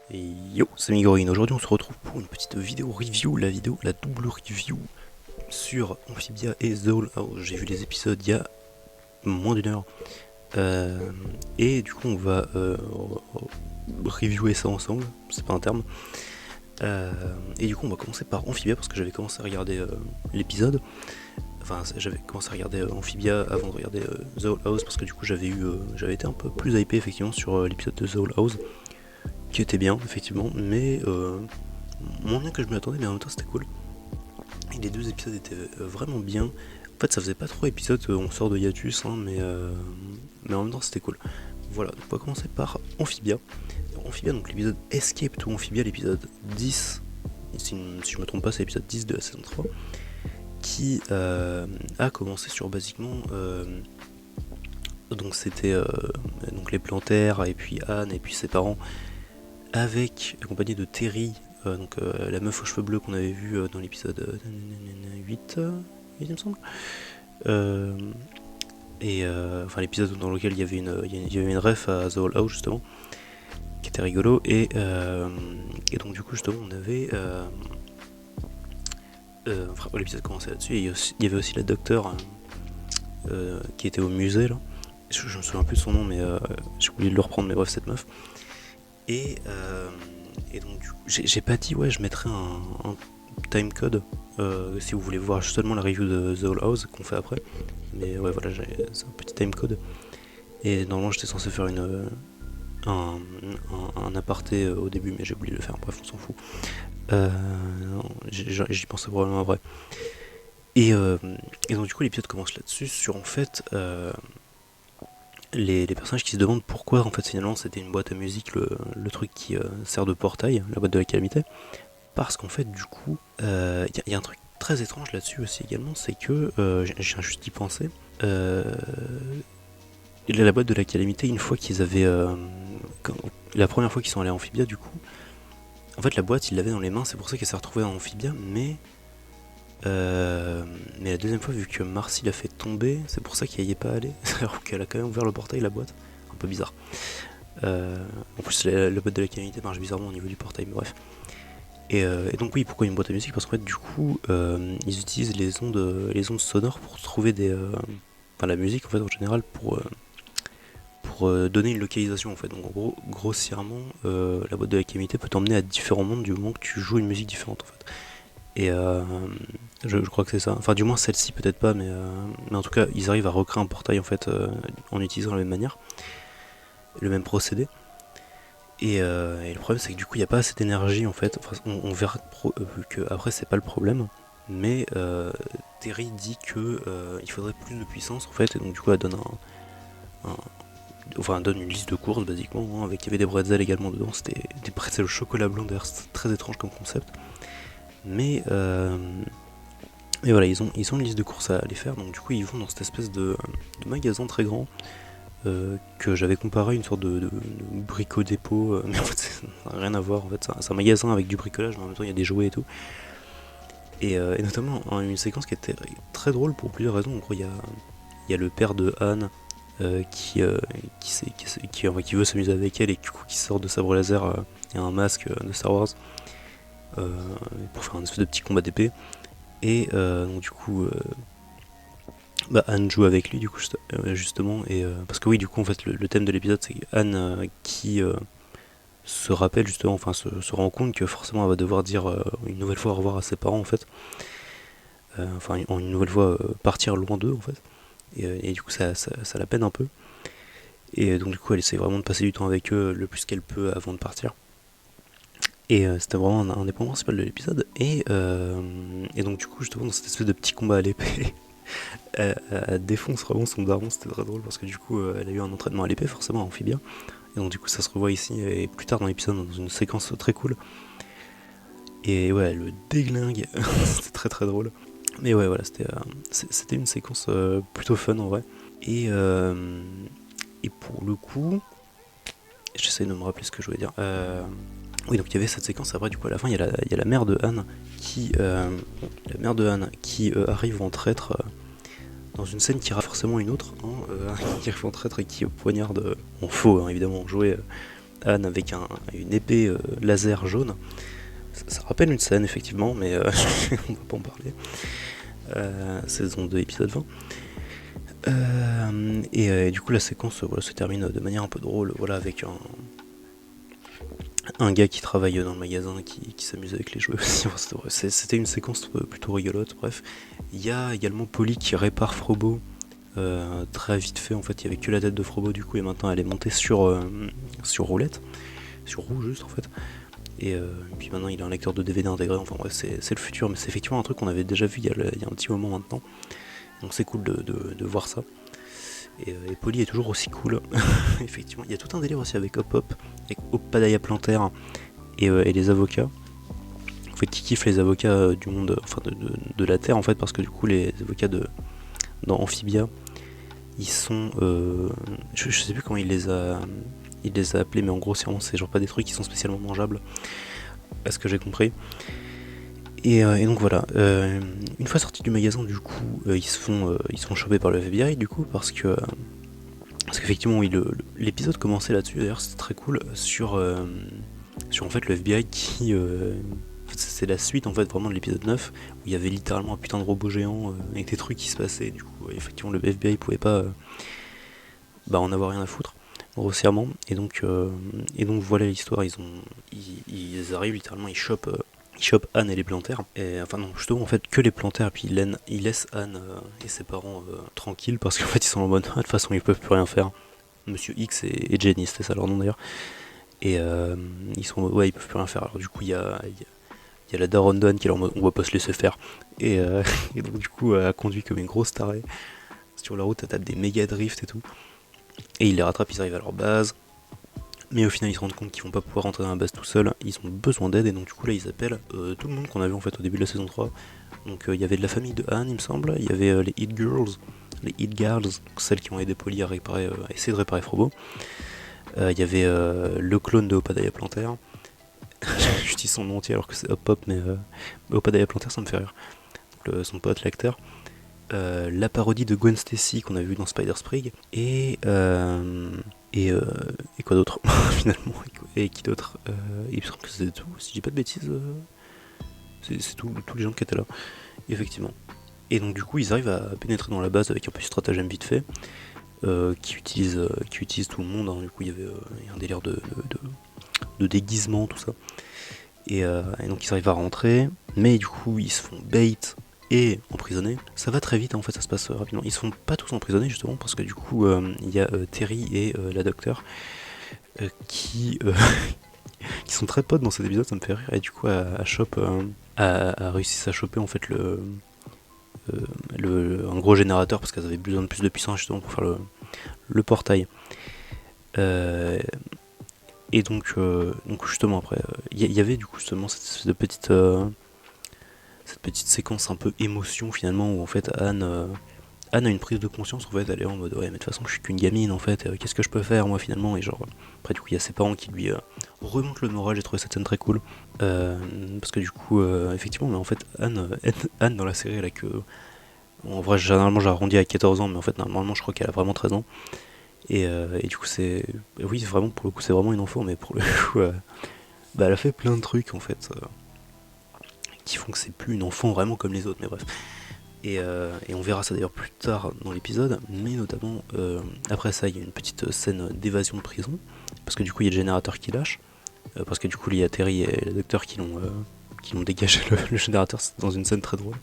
Et yo, c'est Migorine. Aujourd'hui, on se retrouve pour une petite vidéo review, la double review sur Amphibia et The Whole House. J'ai vu les épisodes il y a moins d'une heure. Et du coup, on va reviewer ça ensemble, c'est pas un terme. Et du coup, on va commencer par Amphibia parce que j'avais commencé à regarder l'épisode. Enfin, j'avais commencé à regarder Amphibia avant de regarder The Whole House parce que du coup, j'avais été un peu plus hypé effectivement sur l'épisode de The Whole House, qui était bien effectivement, mais moins bien que je m'y attendais, mais en même temps c'était cool. Et les deux épisodes étaient vraiment bien. En fait, ça faisait pas trop épisode, on sort de hiatus, hein, mais en même temps c'était cool. Voilà, donc on va commencer par Amphibia. Alors, Amphibia, donc l'épisode Escape to Amphibia, l'épisode 10, si je me trompe pas, c'est l'épisode 10 de la saison 3, qui a commencé sur basiquement. Donc c'était donc les Plantaires, et puis Anne, et puis ses parents, accompagné de Terry, la meuf aux cheveux bleus qu'on avait vu dans l'épisode 8, il me semble. Enfin l'épisode dans lequel il y avait une ref à The Whole House justement, qui était rigolo, et donc du coup justement on avait enfin l'épisode commençait là-dessus, et il y avait aussi la docteure qui était au musée là. Je me souviens plus de son nom, mais j'ai oublié de le reprendre, mais bref, cette meuf. Et, donc du coup, j'ai pas dit, ouais, je mettrai un timecode si vous voulez voir seulement la review de The Whole House qu'on fait après. Mais ouais, voilà, c'est un petit timecode. Et normalement, j'étais censé faire un aparté au début, mais j'ai oublié de le faire. Bref, on s'en fout. J'y pensais probablement après. Et, donc du coup, l'épisode commence là-dessus sur en fait les personnages qui se demandent pourquoi en fait finalement c'était une boîte à musique, le truc qui sert de portail, la boîte de la calamité. Parce qu'en fait du coup y a un truc très étrange là-dessus aussi également, c'est que j'ai juste y pensé, la boîte de la calamité, une fois qu'ils avaient la première fois qu'ils sont allés à Amphibia, du coup en fait la boîte ils l'avaient dans les mains, c'est pour ça qu'elle s'est retrouvée en Amphibia, mais la deuxième fois, vu que Marcy l'a fait tomber, c'est pour ça qu'elle y est pas allée. Alors qu'elle a quand même ouvert le portail, la boîte. Un peu bizarre. En plus, la boîte de la calamité marche bizarrement au niveau du portail, mais bref. Et donc oui, pourquoi une boîte à musique? Parce qu'en fait, du coup, ils utilisent les ondes sonores pour trouver enfin, la musique, en fait, en général, pour donner une localisation, en fait. Donc en gros, grossièrement, la boîte de la calamité peut t'emmener à différents mondes du moment que tu joues une musique différente, en fait. Et je crois que c'est ça. Enfin, du moins celle-ci peut-être pas, mais en tout cas, ils arrivent à recréer un portail en fait en utilisant la même manière, le même procédé. Et le problème, c'est que du coup, il n'y a pas assez d'énergie en fait. Enfin, on verra que après, c'est pas le problème. Mais Terry dit que il faudrait plus de puissance en fait, et donc du coup, elle donne enfin, elle donne une liste de courses basiquement, hein, avec il y avait des bretzels également dedans. C'était des bretzels au chocolat blanc, d'ailleurs, c'est très étrange comme concept. Mais et voilà, ils ont une liste de courses à aller faire, donc du coup ils vont dans cette espèce de magasin très grand que j'avais comparé à une sorte de brico-dépôt, mais en fait ça n'a rien à voir, en fait c'est un magasin avec du bricolage, mais en même temps il y a des jouets et tout. Et notamment une séquence qui était très drôle pour plusieurs raisons. En gros, il y a le père de Anne qui veut s'amuser avec elle, et du coup qui sort de sabre laser et un masque de Star Wars pour faire un espèce de petit combat d'épée. Et donc du coup, Anne joue avec lui du coup justement, et parce que oui, du coup en fait le thème de l'épisode c'est Anne qui se rappelle justement, enfin se rend compte que forcément elle va devoir dire une nouvelle fois au revoir à ses parents en fait, enfin une nouvelle fois partir loin d'eux en fait, et du coup ça la peine un peu, et donc du coup elle essaie vraiment de passer du temps avec eux le plus qu'elle peut avant de partir. Et c'était vraiment un des points principaux de l'épisode. Et donc du coup justement dans cette espèce de petit combat à l'épée, elle défonce vraiment son daron. C'était très drôle parce que du coup elle a eu un entraînement à l'épée forcément, amphibien. Et donc du coup ça se revoit ici et plus tard dans l'épisode dans une séquence très cool. Et ouais, le déglingue, c'était très très drôle. Mais ouais, voilà, c'était une séquence plutôt fun en vrai. Et pour le coup, j'essaie de me rappeler ce que je voulais dire. Oui, donc il y avait cette séquence. Après, du coup, à la fin, il y a la mère de Anne qui arrive en traître dans une scène qui ira forcément une autre, hein, qui arrive en traître et qui poignarde en faux, hein, évidemment, en joué Anne avec une épée laser jaune. Ça rappelle une scène effectivement, mais on va pas en parler. Saison 2, épisode 20. Et du coup la séquence se termine de manière un peu drôle, avec un gars qui travaille dans le magasin qui s'amuse avec les jouets aussi. C'était une séquence plutôt rigolote. Bref, il y a également Polly qui répare Frobo très vite fait. En fait, il n'y avait que la tête de Frobo du coup, et maintenant elle est montée sur roulette, sur roue juste en fait. Et puis maintenant il a un lecteur de DVD intégré. Enfin bref, c'est le futur, mais c'est effectivement un truc qu'on avait déjà vu il y a un petit moment maintenant. Donc c'est cool de voir ça. Et Polly est toujours aussi cool. Effectivement, il y a tout un délire aussi avec Hop Hop, avec Oppadaya Planter et les avocats. En fait, qui kiffent les avocats du monde, enfin de la Terre en fait, parce que du coup les avocats dans Amphibia, ils sont, je sais plus comment il les a appelés, mais en gros c'est genre pas des trucs qui sont spécialement mangeables, à ce que j'ai compris. Et donc voilà, une fois sortis du magasin, du coup, ils se font choper par le FBI, du coup, parce qu'effectivement, oui, l'épisode commençait là-dessus, d'ailleurs, c'était très cool, sur en fait le FBI qui... c'est la suite, en fait, vraiment de l'épisode 9, où il y avait littéralement un putain de robot géant, avec des trucs qui se passaient, du coup, effectivement, le FBI pouvait pas en avoir rien à foutre, grossièrement, et donc voilà l'histoire, ils arrivent, littéralement, ils chopent Anne et les Plantaires. Et enfin non, justement en fait que les Plantaires, et puis ils laissent Anne et ses parents tranquilles, parce qu'en fait ils sont en mode de toute façon ils peuvent plus rien faire. Monsieur X et Jenny, c'était ça leur nom d'ailleurs. Et ils sont en mode ouais, ils peuvent plus rien faire. Alors du coup il y a la daronne d'Anne qui est en mode on va pas se laisser faire. Et, et donc du coup elle a conduit comme une grosse tarée. Sur la route elle tape des méga drifts et tout. Et ils les rattrapent, ils arrivent à leur base. Mais au final ils se rendent compte qu'ils vont pas pouvoir rentrer dans la base tout seuls, ils ont besoin d'aide, et donc du coup là ils appellent tout le monde qu'on a vu en fait au début de la saison 3. Donc il y avait de la famille de Anne il me semble, il y avait les Hit Girls, celles qui ont aidé Polly à essayer de réparer Frobo. Il y avait le clone de Oppadaya Planter. Je dis son nom entier alors que c'est Hop Hop, mais Oppadaya Planter ça me fait rire. Donc, son pote l'acteur. La parodie de Gwen Stacy qu'on a vu dans Spider Sprig, et quoi d'autre finalement, et qui d'autre, il me semble que c'est tout, si je dis pas de bêtises, c'est tous les gens qui étaient là, effectivement. Et donc du coup ils arrivent à pénétrer dans la base avec un petit stratagème vite fait, qui utilise tout le monde, hein. Du coup il y avait un délire de déguisement, tout ça, et donc ils arrivent à rentrer, mais du coup ils se font bait et emprisonnés. Ça va très vite, hein, en fait, ça se passe rapidement. Ils se font pas tous emprisonnés justement parce que du coup il y a Terry et la docteur qui sont très potes dans cet épisode, ça me fait rire, et du coup a réussi à choper en fait un gros générateur parce qu'elles avaient besoin de plus de puissance justement pour faire le portail. Et donc justement après il y avait du coup justement cette petite séquence un peu émotion finalement, où en fait Anne a une prise de conscience, en fait elle est en mode ouais mais de toute façon je suis qu'une gamine en fait, qu'est-ce que je peux faire moi finalement, et genre après du coup il y a ses parents qui lui remontent le moral. J'ai trouvé cette scène très cool, parce que du coup effectivement, mais en fait Anne dans la série elle a que, en vrai généralement j'arrondis à 14 ans, mais en fait normalement je crois qu'elle a vraiment 13 ans, et du coup c'est, oui vraiment pour le coup c'est vraiment une enfant, mais pour le coup elle a fait plein de trucs en fait qui font que c'est plus une enfant vraiment comme les autres, mais bref. Et on verra ça d'ailleurs plus tard dans l'épisode, mais notamment après ça il y a une petite scène d'évasion de prison, parce que du coup il y a le générateur qui lâche, parce que du coup il y a Terry et le docteur qui l'ont dégagé le générateur. C'est dans une scène très drôle,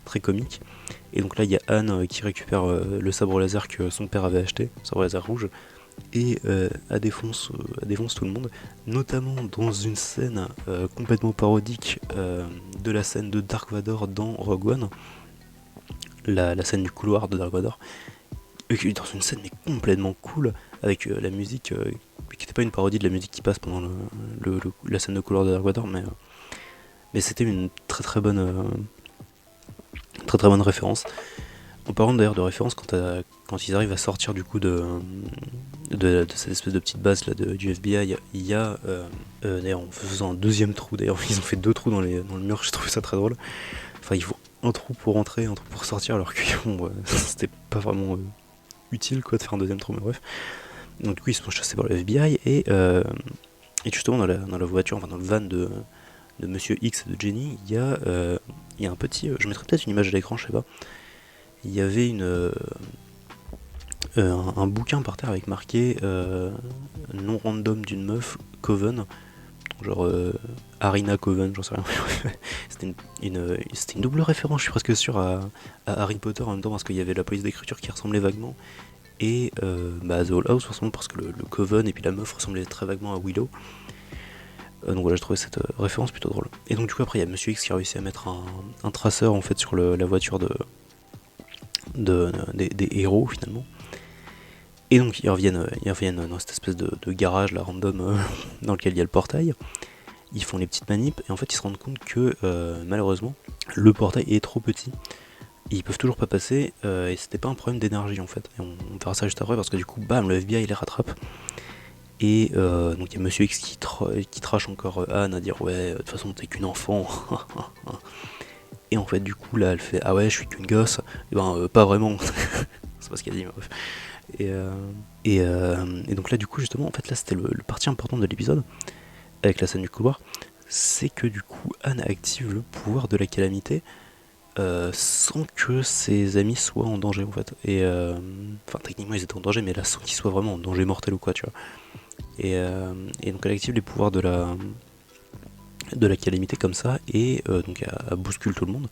très comique. Et donc là il y a Anne qui récupère le sabre laser que son père avait acheté, le sabre laser rouge, et elle défonce tout le monde, notamment dans une scène complètement parodique de la scène de Dark Vador dans Rogue One, la scène du couloir de Dark Vador, dans une scène mais complètement cool, avec la musique qui n'était pas une parodie de la musique qui passe pendant la scène de couloir de Dark Vador, mais c'était une très très bonne référence. En parlant d'ailleurs de référence, quand ils arrivent à sortir du coup de cette espèce de petite base là du FBI, il y a d'ailleurs en faisant un deuxième trou, d'ailleurs ils ont fait 2 trous dans le mur, j'ai trouvé ça très drôle. Enfin il faut un trou pour rentrer, un trou pour sortir, alors que bon, c'était pas vraiment utile quoi de faire un deuxième trou, mais bref. Donc du coup ils se font chasser par le FBI et justement dans la voiture, enfin dans le van de Monsieur X et de Jenny, il y a un petit, je mettrai peut-être une image à l'écran, je sais pas, il y avait un bouquin par terre avec marqué nom random d'une meuf, Coven, genre Arina Coven, j'en sais rien. C'était une double référence, je suis presque sûr, à Harry Potter en même temps, parce qu'il y avait la police d'écriture qui ressemblait vaguement, et à The Owl House forcément, parce que le Coven et puis la meuf ressemblaient très vaguement à Willow. Donc voilà, je trouvais cette référence plutôt drôle. Et donc du coup après il y a Monsieur X qui a réussi à mettre un traceur en fait sur la voiture des héros finalement. Et donc ils reviennent dans cette espèce de garage là random dans lequel il y a le portail. Ils font les petites manips et en fait ils se rendent compte que malheureusement le portail est trop petit. Ils peuvent toujours pas passer et c'était pas un problème d'énergie en fait. Et on verra ça juste après parce que du coup bam, le FBI il les rattrape. Et donc il y a Monsieur X qui trash encore Anne à dire ouais de toute façon t'es qu'une enfant. Et en fait du coup là elle fait ah ouais je suis qu'une gosse. Et ben pas vraiment. C'est pas ce qu'elle dit mais bref. Et donc là du coup justement en fait là c'était le parti important de l'épisode avec la scène du couloir, c'est que du coup Anne active le pouvoir de la calamité sans que ses amis soient en danger en fait. Et enfin techniquement ils étaient en danger mais là sans qu'ils soient vraiment en danger mortel ou quoi tu vois. Et donc elle active les pouvoirs de la calamité comme ça et donc elle bouscule tout le monde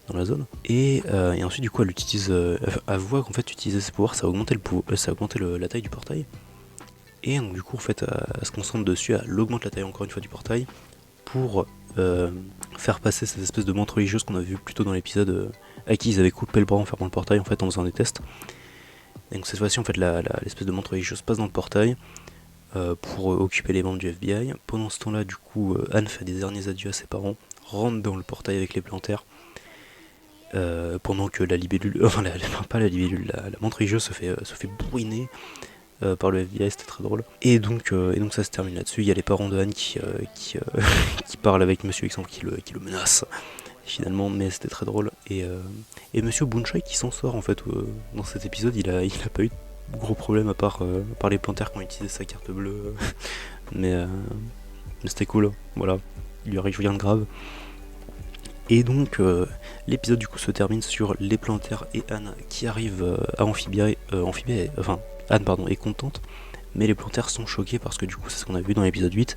dans la zone. Et ensuite du coup elle utilise, elle voit qu'en fait utiliser ses pouvoirs ça augmentait la taille du portail. Et donc du coup en fait elle se concentre dessus, elle augmente la taille encore une fois du portail pour faire passer cette espèce de montre religieuse qu'on a vu plus tôt dans l'épisode à qui ils avaient coupé le bras en fermant le portail en fait en faisant des tests. Et donc cette fois-ci en fait l'espèce de montre religieuse passe dans le portail pour occuper les membres du FBI. Pendant ce temps-là du coup Anne fait des derniers adieux à ses parents, rentre dans le portail avec les plantaires. Pendant que la libellule, enfin pas la libellule, la montre religieuse se fait bourriner par le FBI, c'était très drôle. Et donc ça se termine là-dessus. Il y a les parents de Anne qui parlent avec Monsieur X qui le menace finalement, mais c'était très drôle. Et Monsieur Boonchai qui s'en sort en fait dans cet épisode, il a pas eu de gros problèmes à part les plantaires qui ont utilisé sa carte bleue. mais c'était cool, voilà. Il lui arrive rien de grave. Et donc l'épisode du coup se termine sur les plantaires et Anne qui arrivent à Amphibia, enfin Anne pardon est contente, mais les plantaires sont choqués parce que du coup c'est ce qu'on a vu dans l'épisode 8,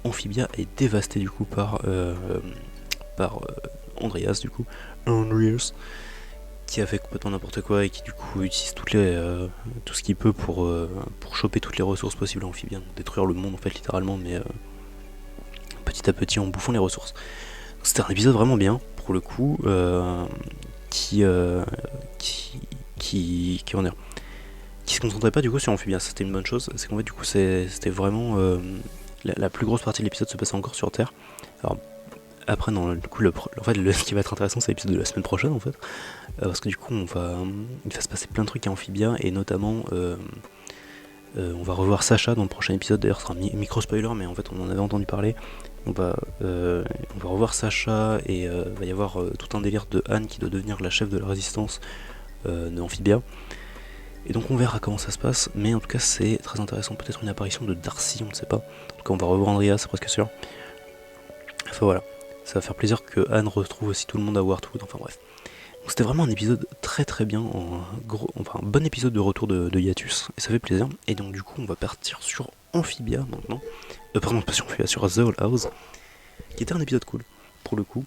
Amphibia est dévastée du coup par Andreas du coup, qui a fait complètement n'importe quoi et qui du coup utilise tout ce qu'il peut pour choper toutes les ressources possibles à Amphibia, donc détruire le monde en fait littéralement, mais petit à petit en bouffant les ressources. C'était un épisode vraiment bien pour le coup, qui se concentrait pas du coup sur Amphibia. C'était une bonne chose, c'est qu'en fait du coup c'était vraiment la plus grosse partie de l'épisode se passait encore sur Terre. Alors après du coup ce qui va être intéressant c'est l'épisode de la semaine prochaine en fait, parce que du coup il va se passer plein de trucs à Amphibia et notamment on va revoir Sacha dans le prochain épisode. D'ailleurs ce sera un micro spoiler mais en fait on en avait entendu parler. On va revoir Sacha et va y avoir tout un délire de Anne qui doit devenir la chef de la résistance de Amphibia. Et donc on verra comment ça se passe, mais en tout cas c'est très intéressant, peut-être une apparition de Darcy, on ne sait pas. En tout cas on va revoir Andrea, c'est presque sûr. Enfin voilà, ça va faire plaisir que Anne retrouve aussi tout le monde à Wartwood, enfin bref. Donc c'était vraiment un épisode très très bien, un bon épisode de retour de Yatus, et ça fait plaisir. Et donc du coup on va partir sur Amphibia maintenant. Pardon, pas sur Amphibia, sur The Owl House, qui était un épisode cool, pour le coup.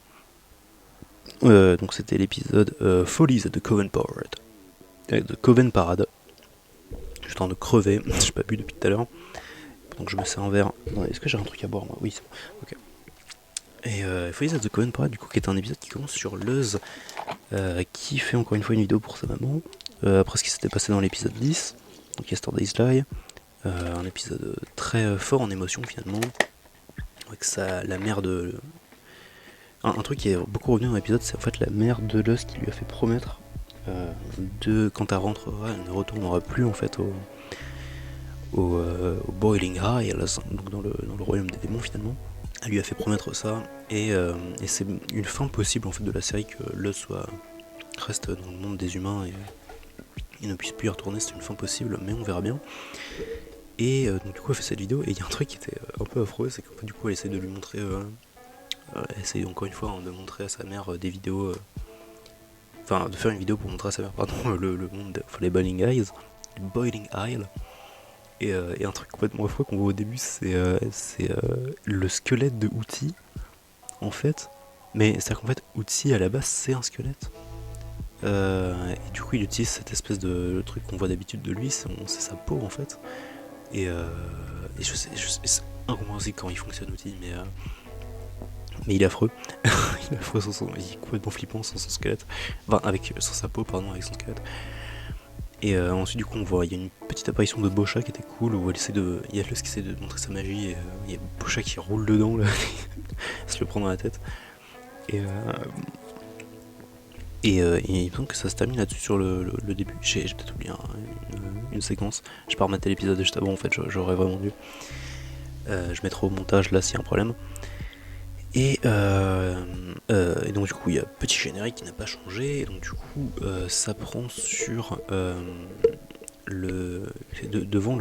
Donc c'était l'épisode Follies at the Coven Parade. De Coven Parade. Je suis en train de crever, j'ai pas bu depuis tout à l'heure. Donc je me sers un verre. Est-ce que j'ai un truc à boire moi? Oui, c'est bon. Ok. Et Follies at the Coven Parade, du coup, qui est un épisode qui commence sur Luz, qui fait encore une fois une vidéo pour sa maman. Après ce qui s'était passé dans l'épisode 10, donc Yesterday's Lie. Un épisode très fort en émotion finalement. Avec la mère de. Un truc qui est beaucoup revenu dans l'épisode, c'est en fait la mère de Luz qui lui a fait promettre quand elle rentrera, elle ne retournera plus en fait au Boiling Isles, donc dans le royaume des démons finalement. Elle lui a fait promettre ça, et c'est une fin possible en fait de la série que Luz reste dans le monde des humains et ne puisse plus y retourner, c'est une fin possible, mais on verra bien. Et donc du coup elle fait cette vidéo, et il y a un truc qui était un peu affreux, c'est qu'en fait du coup elle essaie de lui montrer, elle essaie encore une fois de montrer à sa mère des vidéos, enfin de faire une vidéo pour montrer à sa mère, pardon, le monde, enfin les Boiling Eyes, Boiling Isle. Et un truc complètement affreux qu'on voit au début, c'est le squelette de Outi, en fait. Mais c'est-à-dire qu'en fait, Outi à la base c'est un squelette. Et du coup, il utilise cette espèce de truc qu'on voit d'habitude de lui, c'est sa peau en fait. Et je sais, c'est incompréhensible comment il fonctionne Outi, mais il est affreux. Il est affreux il est complètement flippant sans son squelette. Enfin, sans sa peau, pardon, avec son squelette. Et ensuite, du coup, on voit, il y a une petite apparition de Bocha qui était cool, où il y a Luz qui essaie de montrer sa magie, et il y a Bocha qui roule dedans, là, se le prend dans la tête. Et il me semble que ça se termine là-dessus sur le début. J'ai peut-être oublié une séquence. J'ai pas rematé l'épisode juste avant, en fait, j'aurais vraiment dû. Je mettrai au montage là s'il y a un problème. Et donc du coup il y a petit générique qui n'a pas changé, et donc du coup ça prend sur devant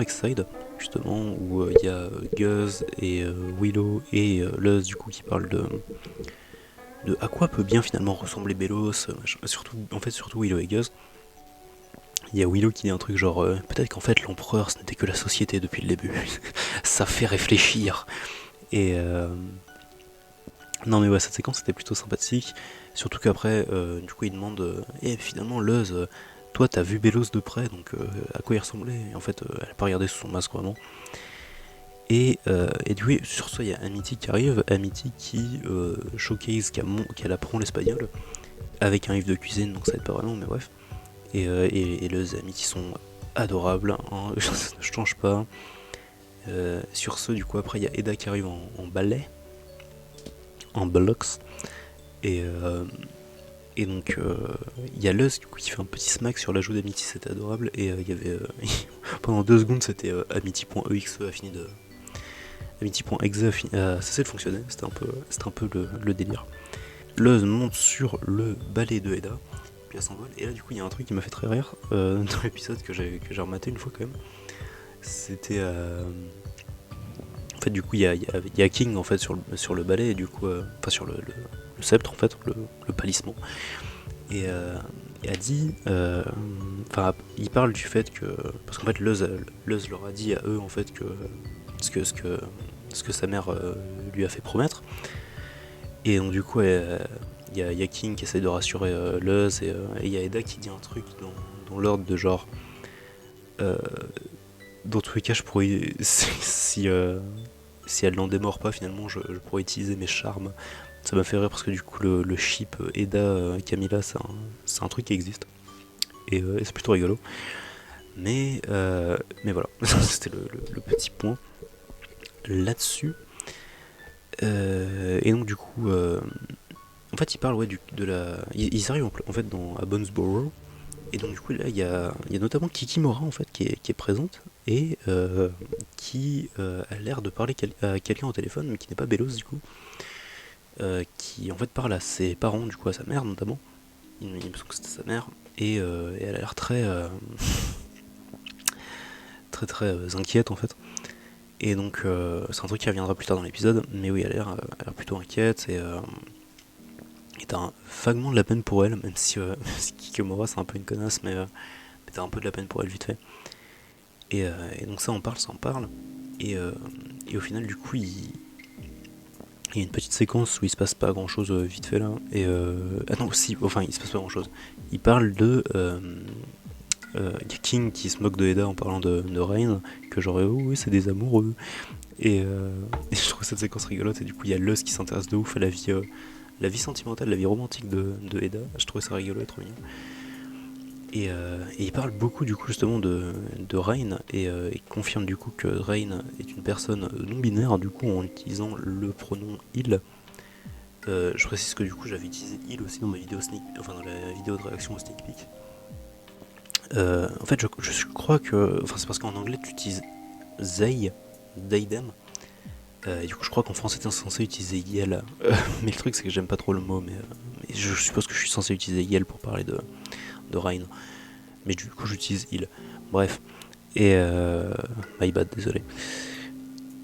X-Side justement, où il y a Guz et Willow et Luz du coup qui parlent de à quoi peut bien finalement ressembler Belos, surtout Willow et Guz. Il y a Willow qui dit un truc genre peut-être qu'en fait l'empereur ce n'était que la société depuis le début. Ça fait réfléchir. Et non mais ouais, cette séquence était plutôt sympathique, surtout qu'après du coup il demande finalement Luz, toi t'as vu Belos de près, donc à quoi il ressemblait? Et en fait elle a pas regardé sous son masque vraiment. Et du coup sur ça il y a Amity qui arrive, Amity qui showcase qu'elle apprend l'espagnol avec un livre de cuisine, donc ça aide pas vraiment, mais bref. Et Luz et Amity sont adorables, hein, je change pas. Sur ce, du coup, après, il y a Eda qui arrive en ballet, en blocks, et donc il y a Luz du coup, qui fait un petit smack sur l'ajout d'Amity, c'était adorable, et il y avait pendant 2 secondes, c'était Amity.exe affiné de Amity.exe cessé de fonctionner, c'était un peu le délire. Luz monte sur le ballet de Eda, puis elle s'envole, et là, du coup, il y a un truc qui m'a fait très rire dans l'épisode que j'ai rematé une fois quand même. C'était en fait du coup il y a King en fait sur le balai, et du coup enfin sur le sceptre en fait, le palissement, et a dit enfin il parle du fait que, parce qu'en fait Luz leur a dit à eux en fait que ce que sa mère lui a fait promettre, et donc du coup il y a King qui essaie de rassurer Luz, et il y a Eda qui dit un truc dans l'ordre de genre dans tous les cas, je pourrais, si elle n'en démord pas, finalement, je pourrais utiliser mes charmes. Ça m'a fait rire parce que du coup, le ship Eda-Camilla, c'est un truc qui existe. Et c'est plutôt rigolo. Mais voilà, c'était le petit point là-dessus. Et donc, du coup, en fait, ils parlent de la. Ils arrivent en fait à Bonesborough. Et donc du coup là il y a notamment Kikimora en fait qui est présente, et qui a l'air de parler à quelqu'un au téléphone, mais qui n'est pas Belos du coup, qui en fait parle à ses parents, du coup à sa mère notamment, il me semble que c'était sa mère, et elle a l'air très très inquiète en fait. Et donc c'est un truc qui reviendra plus tard dans l'épisode, mais oui elle a l'air plutôt inquiète, et t'as vaguement de la peine pour elle, même si Kikimora c'est un peu une connasse, mais t'as un peu de la peine pour elle vite fait. Et donc ça en parle, et au final du coup il y a une petite séquence où il se passe pas grand chose vite fait là, et ah non si, enfin il se passe pas grand chose. Il parle de King qui se moque de Eda en parlant de Rain, que genre oui c'est des amoureux, et je trouve cette séquence rigolote, et du coup il y a Luz qui s'intéresse de ouf à la vie sentimentale, la vie romantique de Eda. Je trouvais ça rigolo et trop mignon. Et il parle beaucoup du coup justement de Rain, et il confirme du coup que Rain est une personne non binaire, du coup en utilisant le pronom il. Je précise que du coup j'avais utilisé il aussi dans ma vidéo dans la vidéo de réaction au sneak peek. En fait je crois que, enfin c'est parce qu'en anglais tu utilises they them. Du coup je crois qu'en français t'es censé utiliser yel, mais le truc c'est que j'aime pas trop le mot, mais je suppose que je suis censé utiliser yel pour parler de Rain, mais du coup j'utilise il. Bref, Et my bad, désolé.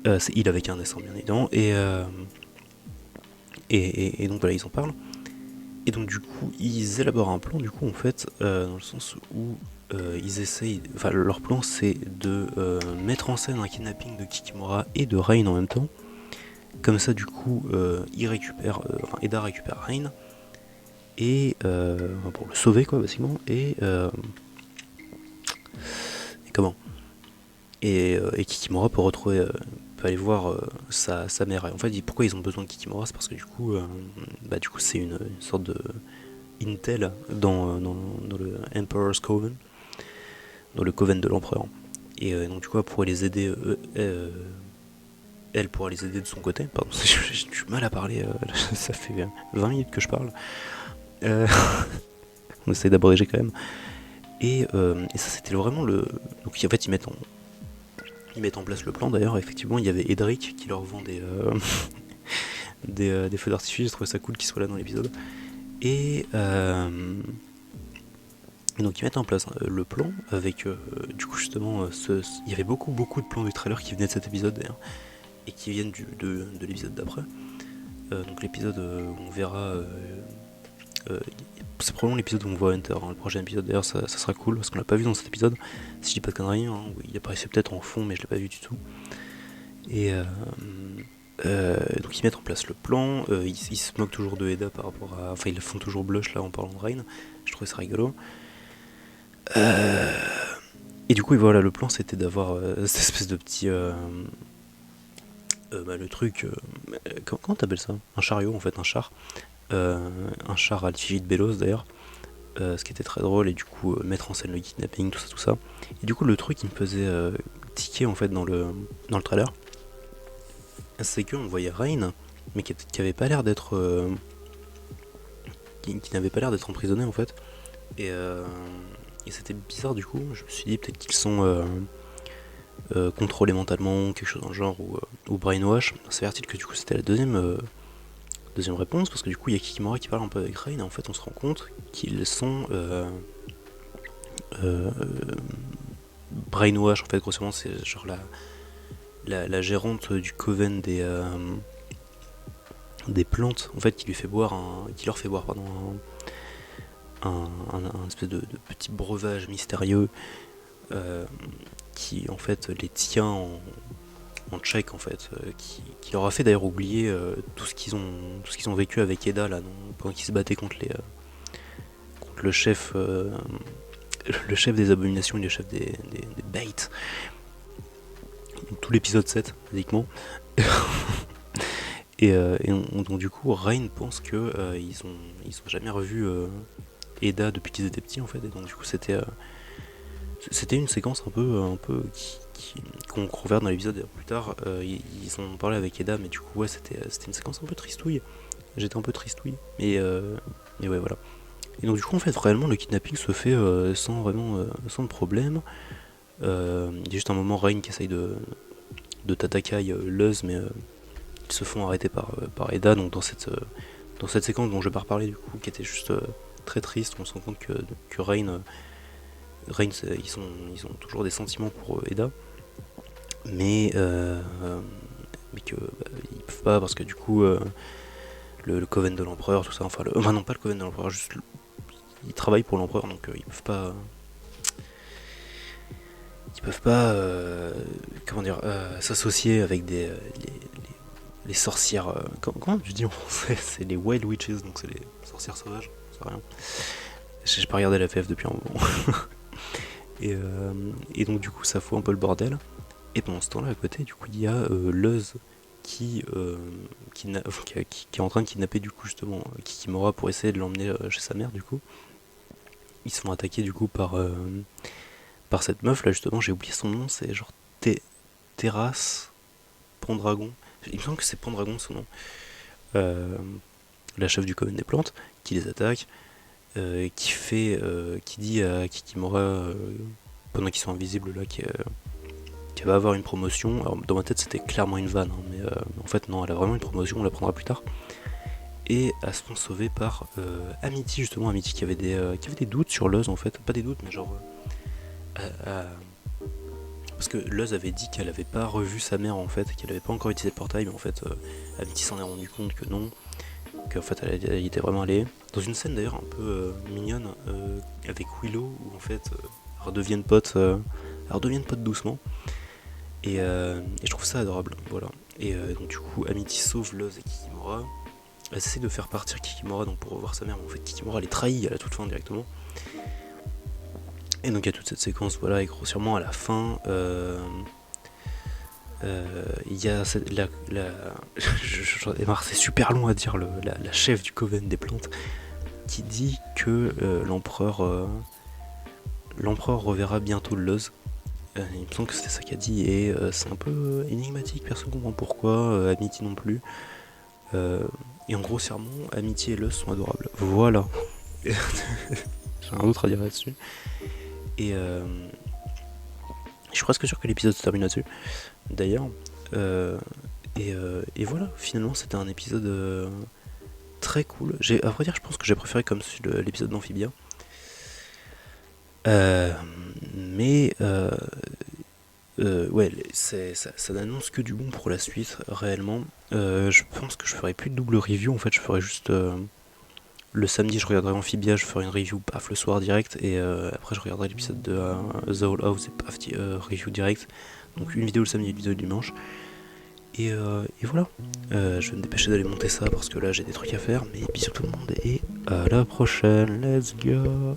C'est il avec un S bien évidemment. Et donc voilà, ils en parlent. Et donc du coup, ils élaborent un plan, du coup, en fait, dans le sens où ils essayent... Enfin, leur plan, c'est de mettre en scène un kidnapping de Kikimora et de Rain en même temps. Comme ça, du coup, ils récupèrent... Enfin, Eda récupère Rain. Et... pour le sauver, quoi, basiquement. Et comment et Kikimora peut retrouver... peut aller voir sa mère. Et en fait, pourquoi ils ont besoin de Kikimora? C'est parce que du coup c'est une sorte de intel dans le Emperor's Coven, dans le Coven de l'Empereur. Et donc du coup, elle pourrait les aider, elle pourra les aider de son côté. Pardon, j'ai du mal à parler, ça fait 20 minutes que je parle. On essaie d'abréger quand même. Et ça, c'était vraiment le... Donc en fait, ils mettent en place le plan. D'ailleurs, effectivement, il y avait Edric qui leur vend des feux d'artifice. Je trouvais ça cool qu'il soit là dans l'épisode. Et donc ils mettent en place le plan avec du coup justement il y avait beaucoup de plans du trailer qui venaient de cet épisode d'ailleurs et qui viennent de l'épisode d'après. Donc l'épisode où on verra c'est probablement l'épisode où on voit Hunter, hein. Le prochain épisode d'ailleurs ça sera cool parce qu'on l'a pas vu dans cet épisode, si je dis pas de conneries, hein. Il apparaissait peut-être en fond mais je l'ai pas vu du tout. Et donc ils mettent en place le plan, ils se moquent toujours de Eda par rapport à... Enfin ils le font toujours blush là en parlant de Rain, je trouvais ça rigolo. Et du coup voilà, le plan c'était d'avoir cette espèce de petit... le truc... comment t'appelles ça? Un chariot en fait, un char. Un char à l'effigie de Bélos d'ailleurs. Ce qui était très drôle, et du coup mettre en scène le kidnapping, tout ça. Et du coup le truc qui me faisait tiquer en fait dans le trailer, c'est qu'on voyait Rain, mais qui avait pas l'air d'être... qui n'avait pas l'air d'être emprisonné en fait. Et c'était bizarre du coup, je me suis dit peut-être qu'ils sont contrôlés mentalement, quelque chose dans le genre, ou brainwash. S'avère-t-il que du coup c'était la deuxième réponse, parce que du coup il y a Kikimora qui parle un peu avec Rain, et en fait on se rend compte qu'ils sont brainwash, en fait grossièrement c'est genre la gérante du coven des plantes, en fait, qui leur fait boire pardon, un espèce de petit breuvage mystérieux qui en fait les tient en check en fait, qui leur a fait d'ailleurs oublier tout ce qu'ils ont vécu avec Eda là, pendant qu'ils se battaient contre le chef des abominations et le chef des Bates. Tout l'épisode 7 pratiquement. Donc du coup Rain pense que ils ont jamais revu Eda depuis qu'ils étaient petits en fait, et donc du coup c'était une séquence un peu qu'on reverra dans l'épisode plus tard. Ils ont parlé avec Eda, mais du coup ouais c'était une séquence un peu tristouille. J'étais un peu tristouille, et ouais voilà. Et donc du coup en fait réellement le kidnapping se fait sans de problème. Il y a juste un moment Rain qui essaye de Tatakai Luz, mais ils se font arrêter par Eda. Donc dans cette séquence dont je vais pas reparler du coup, qui était juste très triste, on se rend compte que Rain, ils ont toujours des sentiments pour Eda, mais que ils peuvent pas, parce que du coup le coven de l'empereur, tout ça, enfin non pas le coven de l'empereur, juste ils travaillent pour l'empereur, donc ils peuvent pas comment dire, s'associer avec les sorcières, comment tu dis en français? C'est les wild witches, donc c'est les sorcières sauvages, c'est rien. J'ai pas regardé la FF depuis un moment. Et donc du coup ça fout un peu le bordel. Et pendant ce temps-là à côté, du coup il y a Luz qui est en train de kidnapper du coup justement Kikimora pour essayer de l'emmener chez sa mère du coup. Ils se font attaquer du coup par cette meuf là justement, j'ai oublié son nom, c'est genre Terrasse Pendragon. Il me semble que c'est Pendragon son nom. La chef du coven des plantes, qui les attaque, qui dit à Kikimora pendant qu'ils sont invisibles là qu'elle va avoir une promotion. Alors dans ma tête c'était clairement une vanne, hein, mais en fait non, elle a vraiment une promotion, on la prendra plus tard. Et elle se font sauver par Amity justement, Amity qui avait des doutes sur Luz en fait, pas des doutes mais genre Parce que Luz avait dit qu'elle avait pas revu sa mère en fait, qu'elle avait pas encore utilisé le portail, mais en fait Amity s'en est rendu compte que non, qu'en fait elle y était vraiment allée. Dans une scène d'ailleurs un peu mignonne avec Willow, où en fait elles redeviennent potes doucement. Et je trouve ça adorable, voilà. Et donc du coup Amity sauve Luz et Kikimora. Elle essaie de faire partir Kikimora donc pour revoir sa mère, mais en fait Kikimora les trahit à la toute fin directement. Et donc il y a toute cette séquence, voilà, et grossièrement à la fin, il y a j'en ai marre, c'est super long à dire, la chef du Coven des plantes, qui dit que l'empereur reverra bientôt Luz. Il me semble que c'était ça qu'elle dit, et c'est un peu énigmatique, personne ne comprend pourquoi, Amity non plus. Et en grossièrement, Amity et Luz sont adorables. Voilà. J'ai rien d'autre à dire là-dessus. Et je suis presque sûr que l'épisode se termine là-dessus. D'ailleurs, et voilà, finalement c'était un épisode très cool. À vrai dire, je pense que j'ai préféré comme l'épisode d'Amphibia. Mais ouais, ça n'annonce que du bon pour la suite, réellement. Je pense que je ferai plus de double review, en fait, je ferai juste le samedi, je regarderai Amphibia, je ferai une review paf le soir direct, et après je regarderai l'épisode de The Whole House et paf, review direct. Donc une vidéo le samedi et une vidéo le dimanche. Et voilà, je vais me dépêcher d'aller monter ça parce que là j'ai des trucs à faire, mais bisous tout le monde et à la prochaine, let's go.